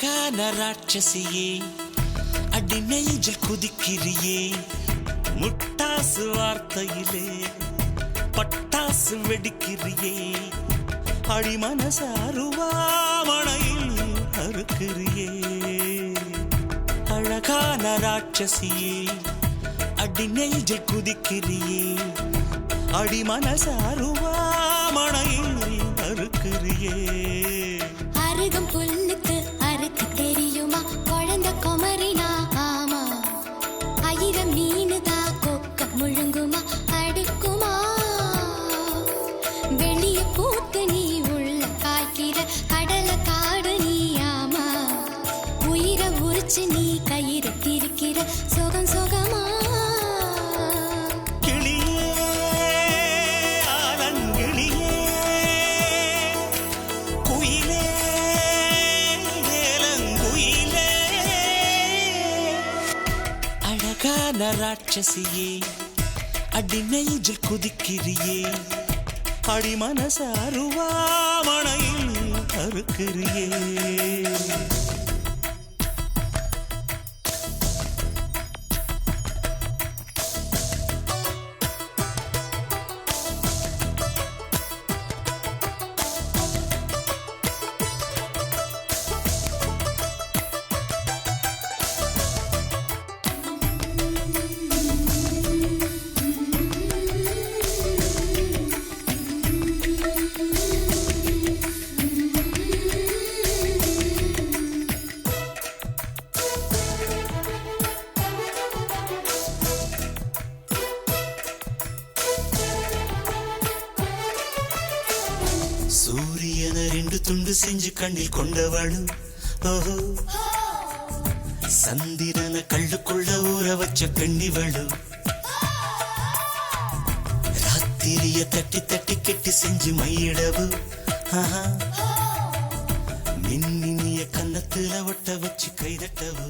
அழகான ராட்சசியே அடி நெஞ்சில் குதிக்கிறியே முட்டாசு வார்த்தையிலே பட்டாசு வெடிக்கிறியே அடி மனசு அருவாமணையில் அறுக்கிறியே அழகான ராட்சசியே அடி நெஞ்சில் குதிக்கிறியே அடி மனசு அருவாமணையில் அறுக்கிறியே அருகம் புல்லுக்கு அறுக்க தெரியுமா குழந்த குமரினா ஆமா ஆயிரம் மீனுதா கொக்க முழுங்குமா அடுக்குமா வெளிய பூத்து நீ உள்ள காய்க்கிற கடல காடு நீ ஆமா உயிரை உரிச்சு நீ கயிறு திரிக்கிற சுகம் சுகமா ராட்சசியே அடி நெஞ்சில் குதிக்கிறியே அடி மனசு அருவாமணையில் அறுக்கிறியே சூரியன ரெண்டு துண்டு செஞ்சு கண்ணில் கொண்டவளு ஓஹோ சந்திரன கள்ளுக்குள்ள ஊற வச்ச கண்ணிவளு ராத்திரிய தட்டி தட்டி கெட்டி செஞ்சு மையிடவு மின்னினிய கன்னத்துல ஒட்ட வச்சு கைதட்டவு